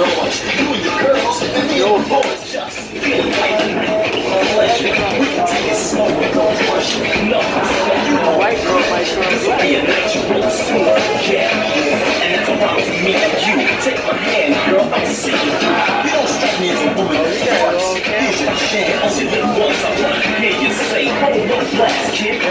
You and your girls, and me and the boys just feel like we can take it slow and don't rush. No, you know, white girl might this will be a natural soon. Yeah, and it's about me and you. Take my hand, girl, I'll see you through. You don't strike me as a woman of force. Here's your chance. You live once, I wanna hear you say, oh, no blast, kid.